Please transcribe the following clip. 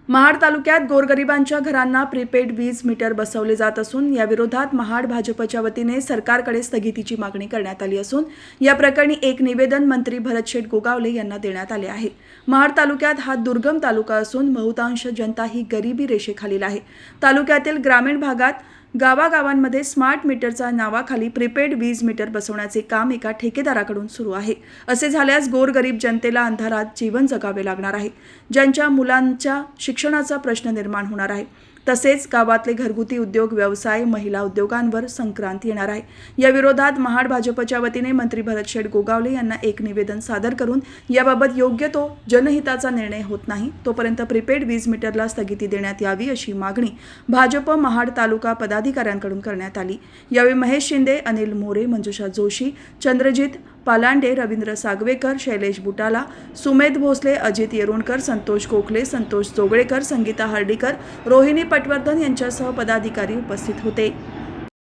महाड तालुक्यात गोरगरिबांच्या घरांना प्रीपेड वीज मीटर बसवले जात असून या विरोधात महाड भाजपच्या वतीने सरकारकडे स्थगितीची मागणी करण्यात आली असून या प्रकरणी एक निवेदन मंत्री भरतशेठ गोगावले यांना देण्यात आले आहे। महाड तालुक्यात हा दुर्गम तालुका असून बहुतांश जनता ही गरिबी रेषेखालील आहे। तालुक्यातील ग्रामीण भागात गावागावांमध्ये स्मार्ट मीटरच्या नावाखाली प्रीपेड वीज मीटर बसवण्याचे काम एका ठेकेदाराकडून सुरू आहे। असे झाल्यास गोरगरीब जनतेला अंधारात जीवन जगावे लागणार आहे, ज्यांच्या मुलांच्या शिक्षणाचा प्रश्न निर्माण होणार आहे। तसेच गावातले घरगुती उद्योग व्यवसाय महिला उद्योगांवर संक्रांत येणार आहे। या विरोधात महाड भाजपच्या वतीने मंत्री भरतशेठ गोगावले यांना एक निवेदन सादर करून याबाबत योग्य तो जनहिताचा निर्णय होत नाही तोपर्यंत प्रीपेड वीज मीटरला स्थगिती देण्यात यावी अशी मागणी भाजप महाड तालुका पदाधिकाऱ्यांकडून करण्यात आली। यावेळी महेश शिंदे, अनिल मोरे, मंजुषा जोशी, चंद्रजित पालांडे, रवींद्र सागवेकर, शैलेश बुटाला, सुमेध भोसले, अजित येरुणकर, संतोष कोखले, संतोष जोगळेकर, संगीता हर्डीकर, रोहिणी पटवर्धन यांच्यासह पदाधिकारी उपस्थित होते।